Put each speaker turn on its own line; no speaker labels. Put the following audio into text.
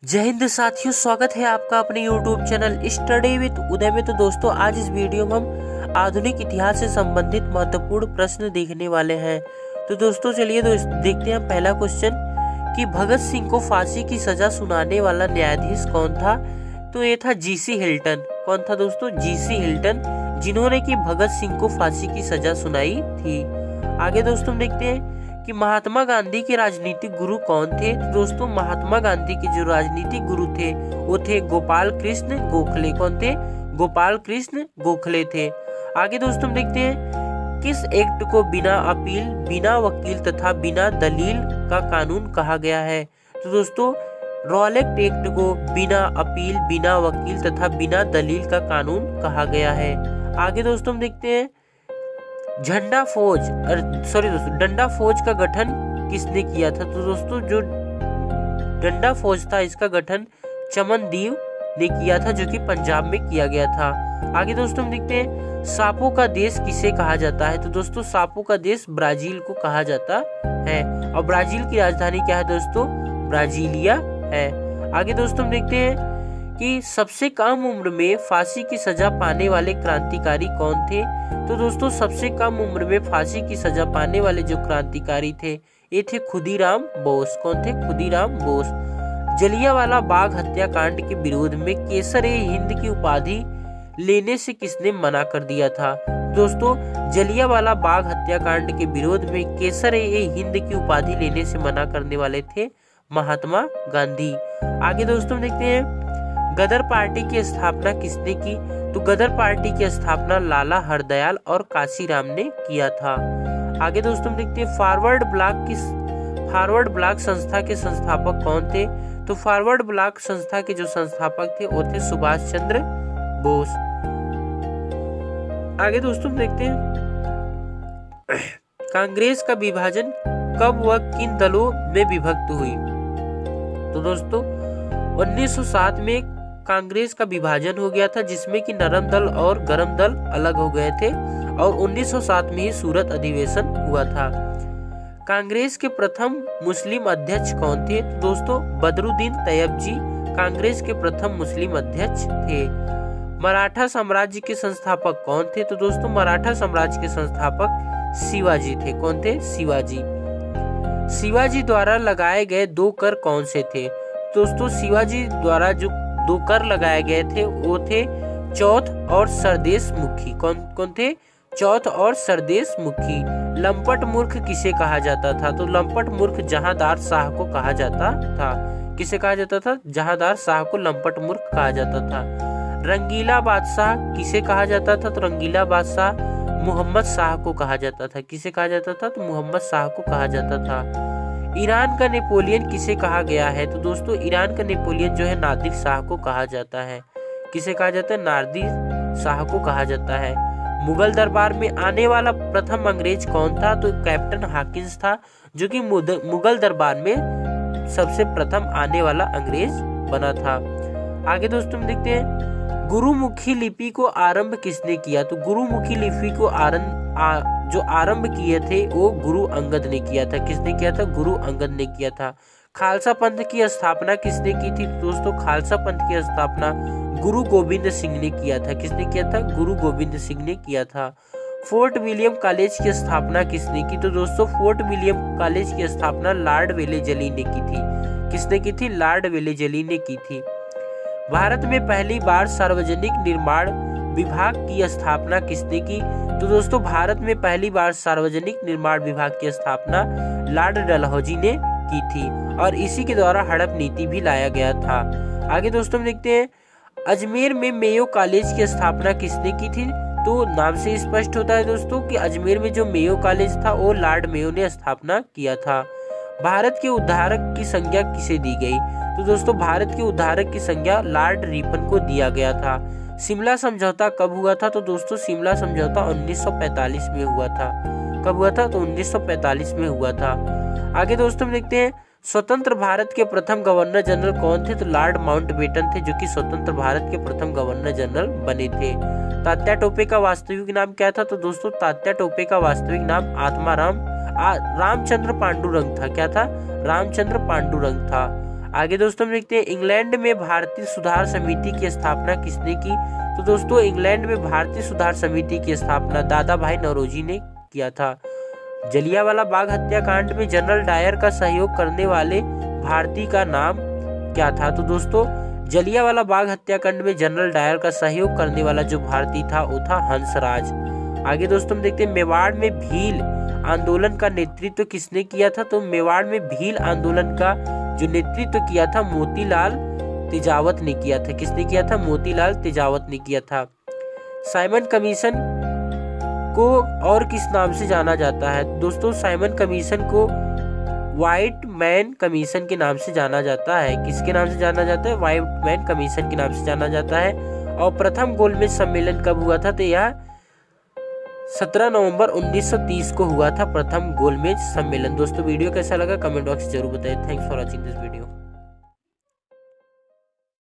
जय हिंद साथियों, स्वागत है आपका अपने YouTube चैनल स्टडी विद उदय में। तो दोस्तों, आज इस वीडियो में हम आधुनिक इतिहास से संबंधित महत्वपूर्ण प्रश्न देखने वाले हैं। तो दोस्तों चलिए देखते हैं पहला क्वेश्चन कि भगत सिंह को फांसी की सजा सुनाने वाला न्यायाधीश कौन था। तो ये था जीसी हिल्टन। कौन था दोस्तों? जीसी हिल्टन, जिन्होंने कि भगत सिंह को फांसी की सजा सुनाई थी। आगे दोस्तों हम देखते हैं कि महात्मा गांधी के राजनीतिक गुरु कौन थे। तो दोस्तों महात्मा गांधी के जो राजनीतिक गुरु थे वो थे गोपाल कृष्ण गोखले। कौन थे? गोपाल कृष्ण गोखले थे। आगे दोस्तों देखते हैं किस एक्ट को बिना अपील, बिना वकील तथा बिना दलील का कानून कहा गया है। तो दोस्तों रॉलेट एक्ट को बिना अपील, बिना वकील तथा बिना दलील का कानून कहा गया है। आगे दोस्तों हम देखते हैं डंडा फौज का गठन किसने किया था। तो दोस्तों जो डंडा फौज था इसका गठन चमनदीव ने किया था, जो कि पंजाब में किया गया था। आगे दोस्तों हम देखते हैं सांपों का देश किसे कहा जाता है। तो दोस्तों सांपों का देश ब्राजील को कहा जाता है, और ब्राजील की राजधानी क्या है दोस्तों? ब्राजीलिया है। आगे दोस्तों हम देखते हैं कि सबसे कम उम्र में फांसी की सजा पाने वाले क्रांतिकारी कौन थे। तो दोस्तों सबसे कम उम्र में फांसी की सजा पाने वाले जो क्रांतिकारी थे ये थे खुदीराम बोस। कौन थे? खुदीराम बोस। जलियांवाला बाग हत्याकांड के विरोध में केसर-ए-हिंद की उपाधि लेने से किसने मना कर दिया था। दोस्तों जलियांवाला बाग हत्याकांड के विरोध में केसर-ए-हिंद की उपाधि लेने से मना करने वाले थे महात्मा गांधी। आगे दोस्तों देखते हैं गदर पार्टी की स्थापना किसने की। तो गदर पार्टी की स्थापना लाला हरदयाल और काशीराम ने किया था। आगे दोस्तों देखते हैं फॉरवर्ड ब्लॉक संस्था के संस्थापक कौन थे। तो फॉरवर्ड ब्लॉक संस्था के जो संस्थापक थे वो थे सुभाष चंद्र बोस। आगे दोस्तों देखते हैं कांग्रेस का विभाजन कब व किन दलों में विभक्त हुई। तो दोस्तों 1907 में कांग्रेस का विभाजन हो गया था, जिसमें कि नरम दल और गरम दल अलग हो गए थे, और 1907 में ही सूरत अधिवेशन हुआ था। कांग्रेस के प्रथम मुस्लिम अध्यक्ष कौन थे। तो दोस्तों बदरुद्दीन तैयब जी कांग्रेस के प्रथम मुस्लिम अध्यक्ष थे। मराठा साम्राज्य के संस्थापक कौन थे। तो दोस्तों मराठा साम्राज्य के संस्थापक शिवाजी थे। कौन थे? शिवाजी। शिवाजी द्वारा लगाए गए 2 कर कौन से थे। दोस्तों शिवाजी द्वारा जो 2 कर लगाए गए थे वो थे चौथ और सरदेश मुखी। कौन थे? चौथ और सरदेश मुखी। लंपट मूर्ख किसे कहा जाता था। तो लंपट मूर्ख जहांदार शाह को कहा जाता था। किसे कहा जाता था? जहांदार शाह को लंपट मूर्ख कहा जाता था। रंगीला बादशाह किसे कहा जाता था। तो रंगीला बादशाह मोहम्मद शाह को कहा जाता था। किसे कहा जाता था? तो मोहम्मद शाह को कहा जाता था। ईरान का नेपोलियन किसे कहा गया है। तो दोस्तों ईरान का नेपोलियन जो है नादिर शाह को कहा जाता है। किसे कहा जाता है? नादिर शाह को कहा जाता है। मुगल दरबार में आने वाला प्रथम अंग्रेज कौन था। तो कैप्टन हॉकिंस था, जो कि मुगल दरबार में सबसे प्रथम आने वाला अंग्रेज बना था। आगे दोस्तों देखते हैं गुरुमुखी लिपि को आरंभ किसने किया। तो गुरुमुखी लिपि को जो आरंभ किए थे वो गुरु अंगद ने किया था। किसने किया था? गुरु अंगद ने किया था। खालसा पंथ की स्थापना किसने की थी। दोस्तों खालसा पंथ की स्थापना गुरु गोविंद सिंह ने किया था। किसने किया था? गुरु गोविंद सिंह ने किया था। फोर्ट विलियम कॉलेज की स्थापना किसने की। तो दोस्तों फोर्ट विलियम कॉलेज की स्थापना लॉर्ड वेलेजली ने की थी। किसने की थी? लॉर्ड वेलेजली ने की थी। भारत में पहली बार सार्वजनिक निर्माण विभाग की स्थापना किसने की। तो दोस्तों भारत में पहली बार सार्वजनिक निर्माण विभाग की स्थापना लॉर्ड डलहौजी ने की थी, और इसी के द्वारा हड़प नीति भी लाया गया था। आगे दोस्तों देखते हैं अजमेर में मेयो कॉलेज की स्थापना किसने की थी। तो नाम से स्पष्ट होता है दोस्तों कि अजमेर में जो मेयो कॉलेज था वो लॉर्ड मेयो ने स्थापना किया था। भारत के उद्धारक की संज्ञा किसे दी गई। तो दोस्तों भारत के उद्धारक की संज्ञा लॉर्ड रिपन को दिया गया था। शिमला समझौता कब हुआ था। तो दोस्तों शिमला समझौता 1945 में हुआ था। कब हुआ था? तो 1945 में हुआ था। आगे दोस्तों देखते हैं स्वतंत्र भारत के प्रथम गवर्नर जनरल कौन थे। तो लॉर्ड माउंटबेटन थे, जो कि स्वतंत्र भारत के प्रथम गवर्नर जनरल बने थे। तात्या टोपे का वास्तविक नाम क्या था। तो दोस्तों तात्या टोपे का वास्तविक नाम रामचंद्र पांडुरंग था। क्या था? रामचंद्र पांडुरंग था। आगे दोस्तों हम देखते हैं इंग्लैंड में भारतीय सुधार समिति की स्थापना किसने की। तो दोस्तों इंग्लैंड में भारतीय सुधार समिति की स्थापना दादा भाई नौरोजी ने किया था। जलियांवाला बाग हत्याकांड में जनरल डायर का सहयोग करने वाले भारतीय का नाम क्या था। तो दोस्तों जलियांवाला बाग हत्याकांड में जनरल डायर का सहयोग करने वाला जो भारतीय था वो था हंसराज। आगे दोस्तों हम देखते हैं मेवाड़ में भील आंदोलन का नेतृत्व किसने किया था। तो मेवाड़ में भील आंदोलन का जो नेतृत्व किया था मोतीलाल तेजावत ने किया था। किसने किया था? मोतीलाल तेजावत ने किया था। साइमन कमीशन को और किस नाम से जाना जाता है। दोस्तों साइमन कमीशन को व्हाइट मैन कमीशन के नाम से जाना जाता है। किसके नाम से जाना जाता है? व्हाइट मैन कमीशन के नाम से जाना जाता है। और प्रथम गोलमेज सम्मेलन कब हुआ था? तो यह 17 नवंबर 1930 को हुआ था प्रथम गोलमेज सम्मेलन। दोस्तों वीडियो कैसा लगा कमेंट बॉक्स में जरूर बताइए। Thanks for watching this video.